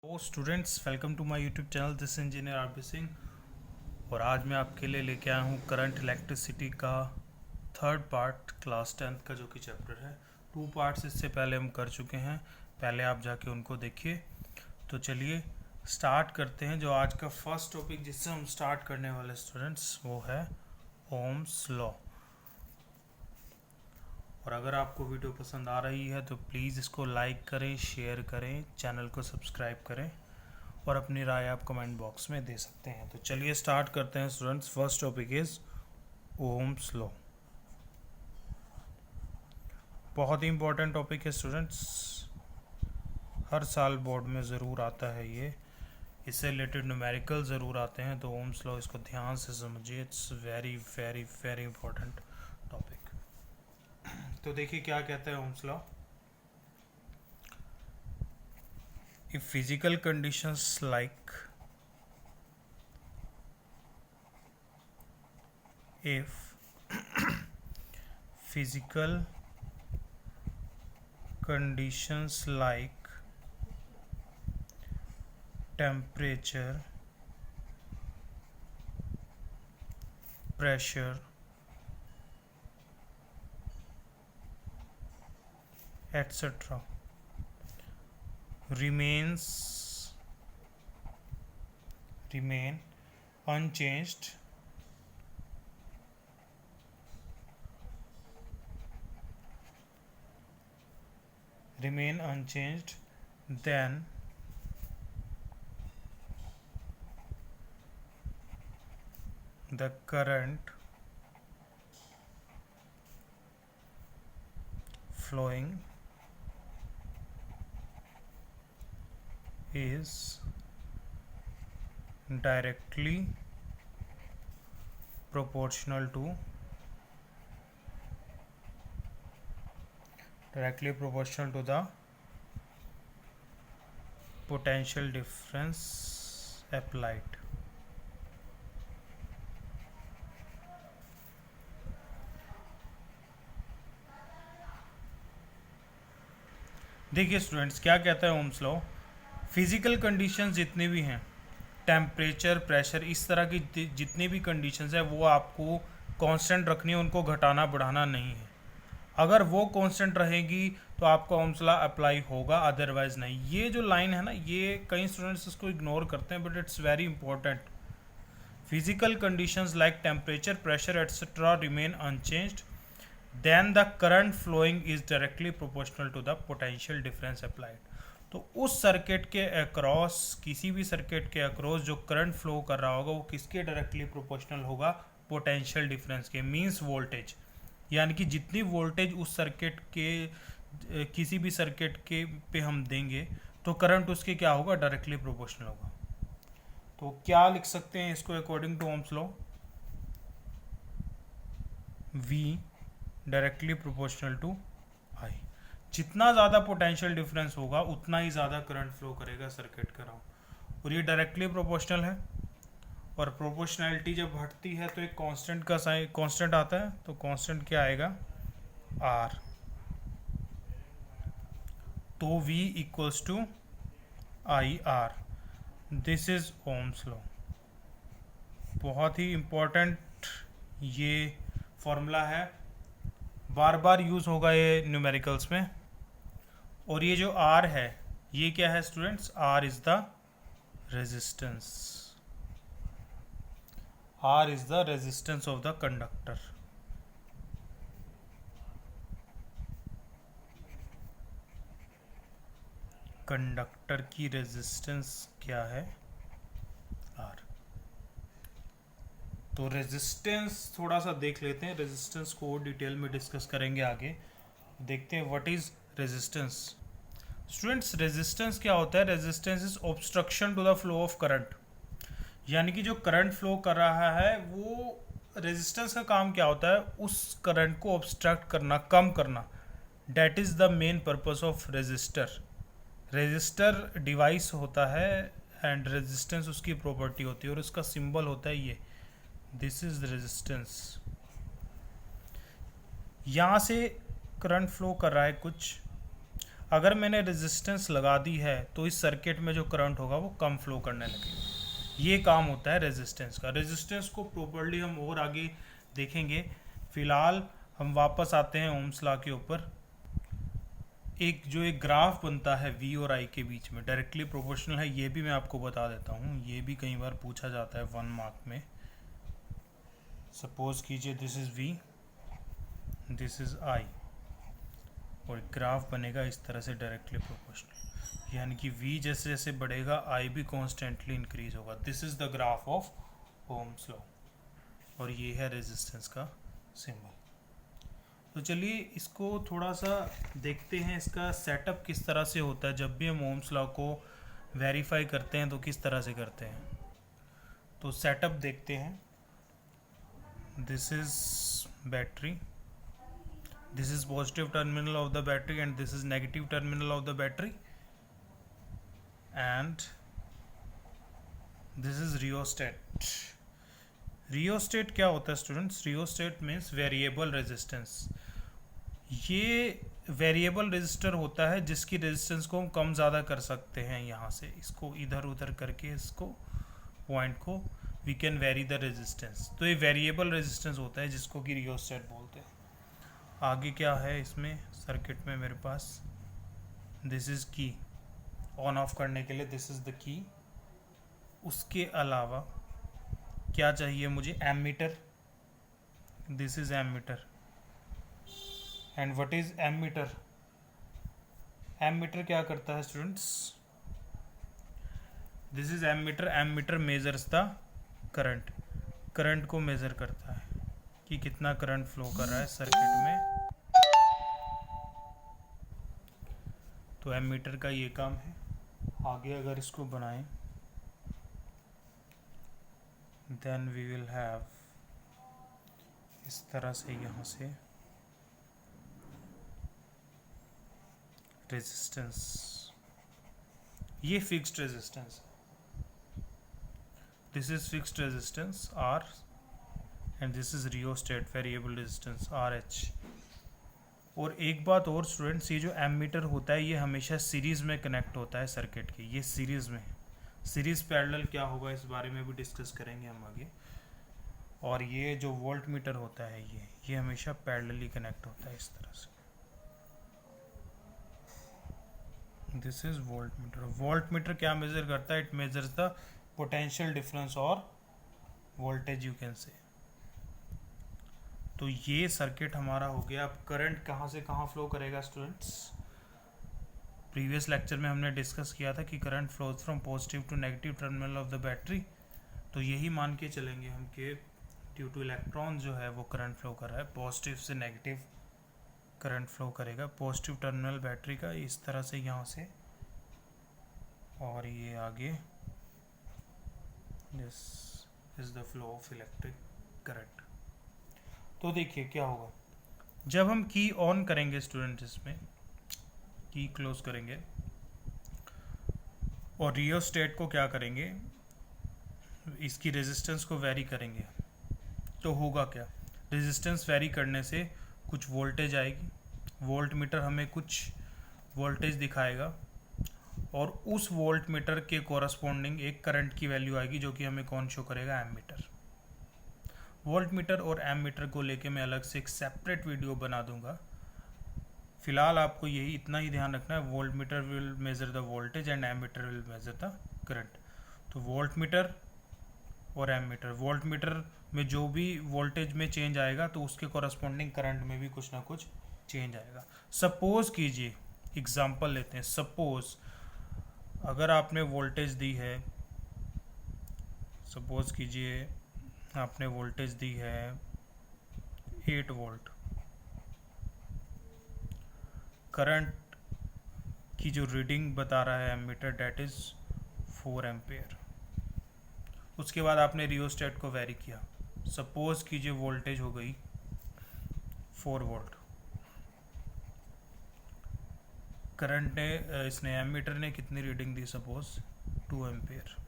तो students, welcome to my YouTube channel this engineer RP Singh. और आज मैं आपके लिए लेके आया हूँ करंट इलेक्ट्रिसिटी का थर्ड पार्ट, क्लास 10th का जो कि चैप्टर है। 2 पार्ट्स इससे पहले हम कर चुके हैं, पहले आप जाके उनको देखिए। तो चलिए स्टार्ट करते हैं। जो आज का फर्स्ट टॉपिक जिससे हम स्टार्ट करने वाले स्टूडेंट्स, वो है ओम्स लॉ। और अगर आपको वीडियो पसंद आ रही है तो प्लीज़ इसको लाइक करें, शेयर करें, चैनल को सब्सक्राइब करें और अपनी राय आप कमेंट बॉक्स में दे सकते हैं। तो चलिए स्टार्ट करते हैं students. First topic is Ohm's law. बहुत ही इंपॉर्टेंट टॉपिक है स्टूडेंट्स, हर साल बोर्ड में ज़रूर आता है ये। इससे रिलेटेड न्यूमेरिकल ज़रूर आते हैं, तो ओम्स लॉ इसको ध्यान से समझिए। It's very very very important topic. तो देखिए क्या कहता है Ohm's law. If physical conditions like if physical conditions like temperature, pressure, etc. remain unchanged, then the current flowing is directly proportional to the potential difference applied. देखिए students क्या कहता है Ohm's law. Physical conditions जितनी भी हैं, temperature, pressure, इस तरह की जितनी भी कंडीशंस है वो आपको कांस्टेंट रखनी है, उनको घटाना बढ़ाना नहीं है। अगर वो कांस्टेंट रहेगी तो आपका ओम्स लॉ अप्लाई होगा, अदरवाइज नहीं। ये जो लाइन है ना, ये कई स्टूडेंट्स इसको इग्नोर करते हैं, but it's very important. Physical conditions like temperature, pressure etcetera remain unchanged, then the current flowing is directly proportional to the potential difference applied. तो उस सर्किट के अक्रॉस, किसी भी सर्किट के अक्रॉस जो करंट फ्लो कर रहा होगा वो किसके डायरेक्टली प्रोपोर्शनल होगा? पोटेंशियल डिफरेंस के, मींस वोल्टेज। यानी कि जितनी वोल्टेज उस सर्किट के किसी भी सर्किट के पे हम देंगे तो करंट उसके क्या होगा? डायरेक्टली प्रोपोर्शनल होगा। तो क्या लिख सकते हैं इसको according to Ohm's law? V directly proportional to I। जितना ज़्यादा पोटेंशियल डिफरेंस होगा उतना ही ज़्यादा करंट फ्लो करेगा सर्किट के अराउंड, और ये डायरेक्टली प्रोपोर्शनल है। और प्रोपोर्शनैलिटी जब हटती है तो एक कांस्टेंट का साइन, कांस्टेंट आता है, तो कांस्टेंट क्या आएगा? R। तो V equals to I R. This is Ohm's law. बहुत ही इंपॉर्टेंट ये फॉर्मूला है, बार बार यूज होगा ये न्यूमेरिकल्स में। और ये जो R है ये क्या है students? R is the resistance. R is the resistance of the conductor. Conductor की रेजिस्टेंस क्या है? R। तो रेजिस्टेंस थोड़ा सा देख लेते हैं, रेजिस्टेंस को डिटेल में डिस्कस करेंगे आगे। देखते हैं what is resistance. Students, resistance क्या होता है? Resistance is obstruction to the flow of current. यानी कि जो करंट फ्लो कर रहा है वो, रेजिस्टेंस का काम क्या होता है? उस करंट को ऑब्स्ट्रक्ट करना, कम करना। That is the main purpose of resistor. Resistor device होता है एंड रेजिस्टेंस उसकी प्रॉपर्टी होती है, और उसका सिंबल होता है ये, दिस इज रेजिस्टेंस। यहाँ से करंट फ्लो कर रहा है कुछ, अगर मैंने रेजिस्टेंस लगा दी है तो इस सर्किट में जो करंट होगा वो कम फ्लो करने लगेगा। ये काम होता है रेजिस्टेंस का। रेजिस्टेंस को प्रॉपर्ली हम और आगे देखेंगे। फिलहाल हम वापस आते हैं ओम्स लॉ के ऊपर। एक ग्राफ बनता है वी और आई के बीच में, डायरेक्टली प्रोपोर्शनल है, ये भी मैं आपको बता देता हूँ। ये भी कई बार पूछा जाता है 1 मार्क में। सपोज कीजिए this is V, this is I, और ग्राफ बनेगा इस तरह से डायरेक्टली प्रोपोर्शनल, यानी कि v जैसे जैसे बढ़ेगा i भी कॉन्स्टेंटली इंक्रीज होगा। This is the graph of Ohm's law, और ये है रेजिस्टेंस का सिंबल। तो चलिए इसको थोड़ा सा देखते हैं, इसका सेटअप किस तरह से होता है। जब भी हम ओम्स लॉ को वेरीफाई करते हैं तो किस तरह से करते हैं, तो सेटअप देखते हैं। This is battery, this is positive terminal of the battery and this is negative terminal of the battery, and this is rheostat। rheostat क्या होता है students? rheostat means variable resistance। ये वेरिएबल रेजिस्टर होता है जिसकी resistance को हम कम ज़्यादा कर सकते हैं। यहाँ से इसको इधर उधर करके इसको पॉइंट को we can vary the resistance. तो ये वेरिएबल रेजिस्टेंस होता है जिसको कि रियोस्टेट बोलते हैं। आगे क्या है इसमें सर्किट में मेरे पास? दिस इज़ की, ऑन ऑफ करने के लिए दिस इज़ द की। उसके अलावा क्या चाहिए मुझे? Ammeter, this is ammeter. And what is ammeter? Ammeter क्या करता है students? This is ammeter. Ammeter measures the current, current को मेजर करता है कि कितना करंट फ्लो कर रहा है सर्किट में। तो एमीटर का ये काम है। आगे अगर इसको बनाएं देन वी विल हैव इस तरह से यहाँ से रेजिस्टेंस, ये fixed resistance, this is fixed resistance R and this is rheostat variable resistance R H. और एक बात और स्टूडेंट्स, ये जो एमीटर होता है ये हमेशा सीरीज़ में कनेक्ट होता है सर्किट के। ये सीरीज़ में, सीरीज़ पैरेलल क्या होगा इस बारे में भी डिस्कस करेंगे हम आगे। और ये जो वोल्ट मीटर होता है ये हमेशा पैरेलली कनेक्ट होता है इस तरह से। This is volt meter. Volt meter क्या मेजर करता है? It measures the potential difference और वोल्टेज यू कैन से। तो ये सर्किट हमारा हो गया। अब करंट कहाँ से कहाँ फ्लो करेगा स्टूडेंट्स? प्रीवियस लेक्चर में हमने डिस्कस किया था कि current flows from positive to negative terminal of the battery. तो यही मान के चलेंगे हम कि ड्यू टू इलेक्ट्रॉन जो है वो करंट फ्लो कर रहा है, पॉजिटिव से नेगेटिव करंट फ्लो करेगा। पॉजिटिव टर्मिनल बैटरी का इस तरह से यहाँ से, और ये आगे this is the flow of electric current. तो देखिए क्या होगा जब हम की ऑन करेंगे स्टूडेंट, इसमें की क्लोज करेंगे और रियोस्टेट को क्या करेंगे, इसकी रेजिस्टेंस को वेरी करेंगे, तो होगा क्या? रेजिस्टेंस वेरी करने से कुछ वोल्टेज आएगी, वोल्ट मीटर हमें कुछ वोल्टेज दिखाएगा, और उस वोल्ट मीटर के कोरस्पॉन्डिंग एक करंट की वैल्यू आएगी जो कि हमें कौन शो करेगा? एमीटर। वोल्ट मीटर और एमीटर को लेके मैं अलग से एक सेपरेट वीडियो बना दूंगा। फिलहाल आपको यही इतना ही ध्यान रखना है, volt meter will measure the voltage and ammeter will measure the current. तो वोल्ट मीटर और एमीटर, वोल्ट मीटर में जो भी वोल्टेज में चेंज आएगा तो उसके कोरस्पॉन्डिंग करंट में भी कुछ ना कुछ चेंज आएगा। सपोज कीजिए, एग्जांपल लेते हैं, सपोज अगर आपने वोल्टेज दी है, सपोज कीजिए आपने वोल्टेज दी है 8 वोल्ट, करंट की जो रीडिंग बता रहा है एमीटर डेट इज 4 एम्पेयर। उसके बाद आपने रियोस्टेट को वेरी किया, सपोज कीजिए वोल्टेज हो गई 4 वोल्ट, करंट ने इसने एमीटर ने कितनी रीडिंग दी? Suppose 2 ampere.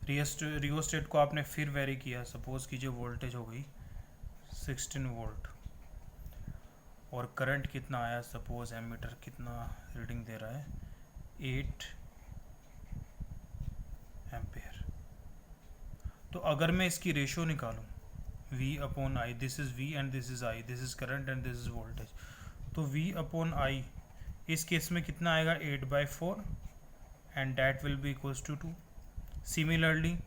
रियोस्टेट को आपने फिर वेरी किया, सपोज कीजिए वोल्टेज हो गई 16 वोल्ट, और करंट कितना आया, सपोज एमीटर कितना रीडिंग दे रहा है 8 एम्पेयर। तो अगर मैं इसकी रेशियो निकालूं V upon I, this is V and this is I, this is current and this is voltage, तो V अपॉन आई इस केस में कितना आएगा 8/4 and that will be equals to 2। Similarly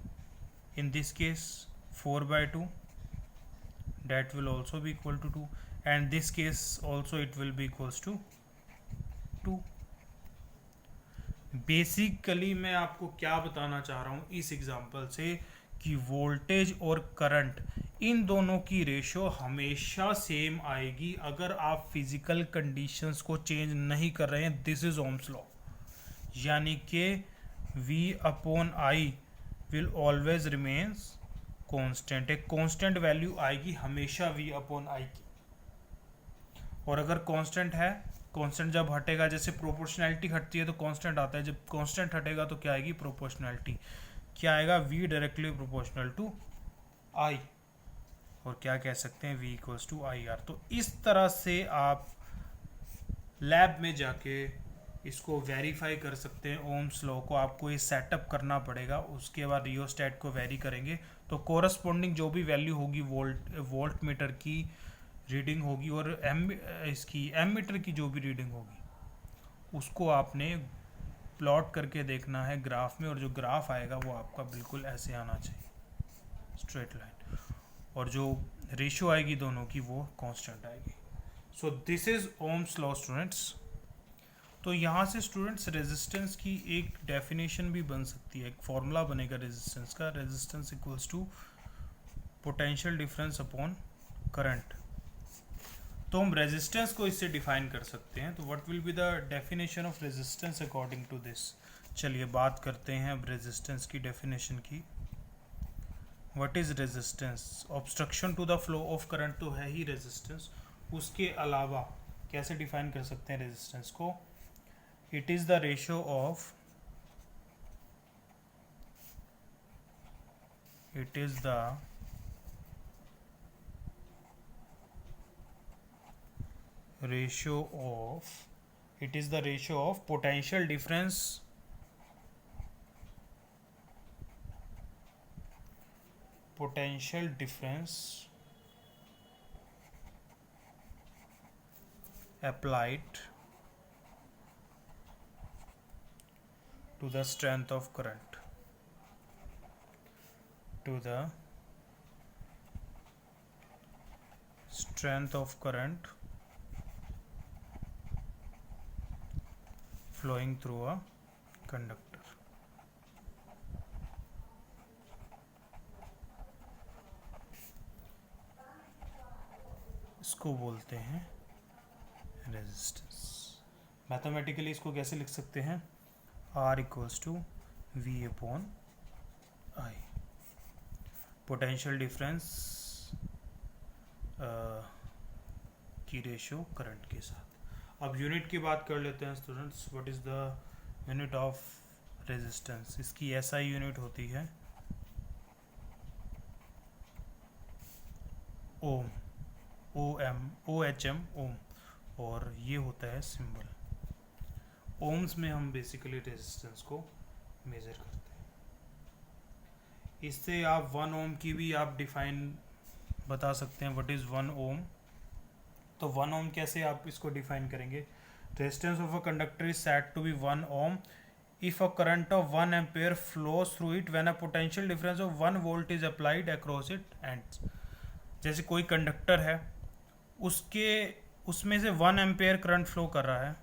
in this case 4/2 that will also be equal to 2 and this case also it will be equals to 2। Basically मैं आपको क्या बताना चाह रहा हूँ इस एग्जांपल से कि वोल्टेज और करंट इन दोनों की रेशियो हमेशा सेम आएगी अगर आप फिजिकल कंडीशंस को चेंज नहीं कर रहे हैं। दिस इज ओम्स लॉ, यानी कि V upon I will always remains constant. एक कांस्टेंट वैल्यू आएगी हमेशा V अपॉन आई की, और अगर कांस्टेंट है, कांस्टेंट जब हटेगा, जैसे प्रोपोर्शनैलिटी हटती है तो कांस्टेंट आता है, जब कांस्टेंट हटेगा तो क्या आएगी प्रोपोर्शनैलिटी, क्या आएगा V directly proportional to I, और क्या कह सकते हैं V equals to I R. तो इस तरह से आप लैब में जाके इसको वेरीफाई कर सकते हैं। ओम्स लॉ को आपको ये सेटअप करना पड़ेगा, उसके बाद रियोस्टेट को वेरी करेंगे तो कोरस्पॉन्डिंग जो भी वैल्यू होगी वोल्ट मीटर की रीडिंग होगी और इसकी एमीटर की जो भी रीडिंग होगी उसको आपने प्लॉट करके देखना है ग्राफ में, और जो ग्राफ आएगा वो आपका बिल्कुल ऐसे आना चाहिए स्ट्रेट लाइन, और जो रेशियो आएगी दोनों की वो कांस्टेंट आएगी। So this is Ohm's law students. तो यहाँ से स्टूडेंट्स रेजिस्टेंस की एक डेफिनेशन भी बन सकती है, एक फॉर्मूला बनेगा रेजिस्टेंस का, resistance equals to potential difference upon current. तो हम रेजिस्टेंस को इससे डिफाइन कर सकते हैं। तो what will be the definition of resistance according to this. चलिए बात करते हैं अब रेजिस्टेंस की डेफिनेशन की। What is resistance? Obstruction to the flow of current तो है ही रेजिस्टेंस, उसके अलावा कैसे डिफाइन कर सकते हैं रेजिस्टेंस को? It is the ratio of it is the ratio of potential difference applied to the strength of current, to the strength of current flowing through a conductor। इसको बोलते हैं रेजिस्टेंस। मैथमेटिकली इसको कैसे लिख सकते हैं? R equals to V upon I, potential difference की ratio current के साथ। अब यूनिट की बात कर लेते हैं students. What is the unit of resistance? इसकी एसआई यूनिट होती है ओम, OHM ओम, और ये होता है सिंबल। ओम्स में हम बेसिकली रेजिस्टेंस को मेजर करते हैं। इससे आप 1 ओम की भी आप डिफाइन बता सकते हैं। What is 1 ohm? तो 1 ओम कैसे आप इसको डिफाइन करेंगे? Resistance of a conductor is said to be 1 ohm if a current of 1 ampere flows through it when a potential difference of 1 volt is applied across it and। जैसे कोई conductor है, उसमें से 1 ampere current flow कर रहा है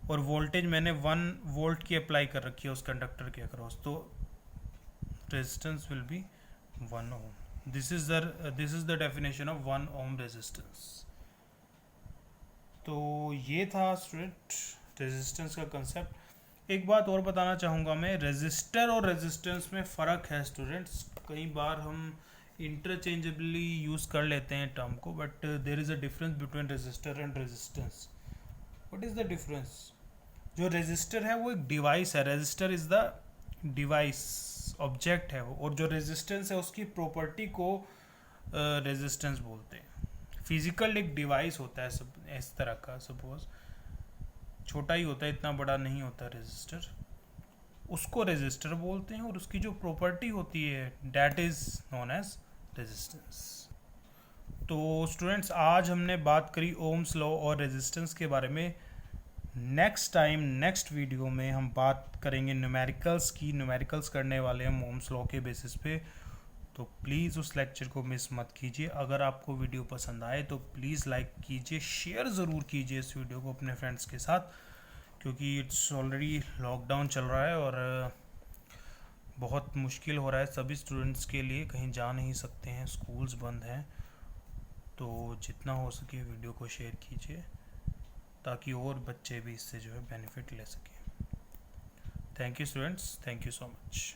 और voltage मैंने 1 वोल्ट की अप्लाई कर रखी है उस कंडक्टर के अक्रॉस, तो resistance will be 1 ohm. This is the definition of 1 ohm resistance. तो ये था स्टूडेंट रेजिस्टेंस का कंसेप्ट। एक बात और बताना चाहूँगा मैं, रेजिस्टर और रेजिस्टेंस में फ़र्क है स्टूडेंट्स। कई बार हम इंटरचेंजेबली यूज़ कर लेते हैं टर्म को, but there is a difference between resistor and resistance. What is the difference? जो रेजिस्टर है वो एक डिवाइस है, resistor is the device, object है वो, और जो रेजिस्टेंस है उसकी प्रॉपर्टी को रेजिस्टेंस बोलते हैं। फिजिकल एक डिवाइस होता है सब इस तरह का, सपोज छोटा ही होता है, इतना बड़ा नहीं होता रेजिस्टर, उसको रेजिस्टर बोलते हैं, और उसकी जो प्रॉपर्टी होती है that is known as resistance. तो स्टूडेंट्स आज हमने बात करी ओम्स लॉ और रेजिस्टेंस के बारे में। नेक्स्ट टाइम नेक्स्ट वीडियो में हम बात करेंगे न्यूमेरिकल्स की। न्यूमेरिकल्स करने वाले हम ओम्स लॉ के बेसिस पे, तो प्लीज़ उस लेक्चर को मिस मत कीजिए। अगर आपको वीडियो पसंद आए तो प्लीज़ लाइक कीजिए, शेयर ज़रूर कीजिए इस वीडियो को अपने फ्रेंड्स के साथ, क्योंकि इट्स ऑलरेडी लॉकडाउन चल रहा है और बहुत मुश्किल हो रहा है सभी स्टूडेंट्स के लिए, कहीं जा नहीं सकते हैं, स्कूल्स बंद हैं। तो जितना हो सके वीडियो को शेयर कीजिए ताकि और बच्चे भी इससे जो है बेनिफिट ले सकें। Thank you students, thank you so much.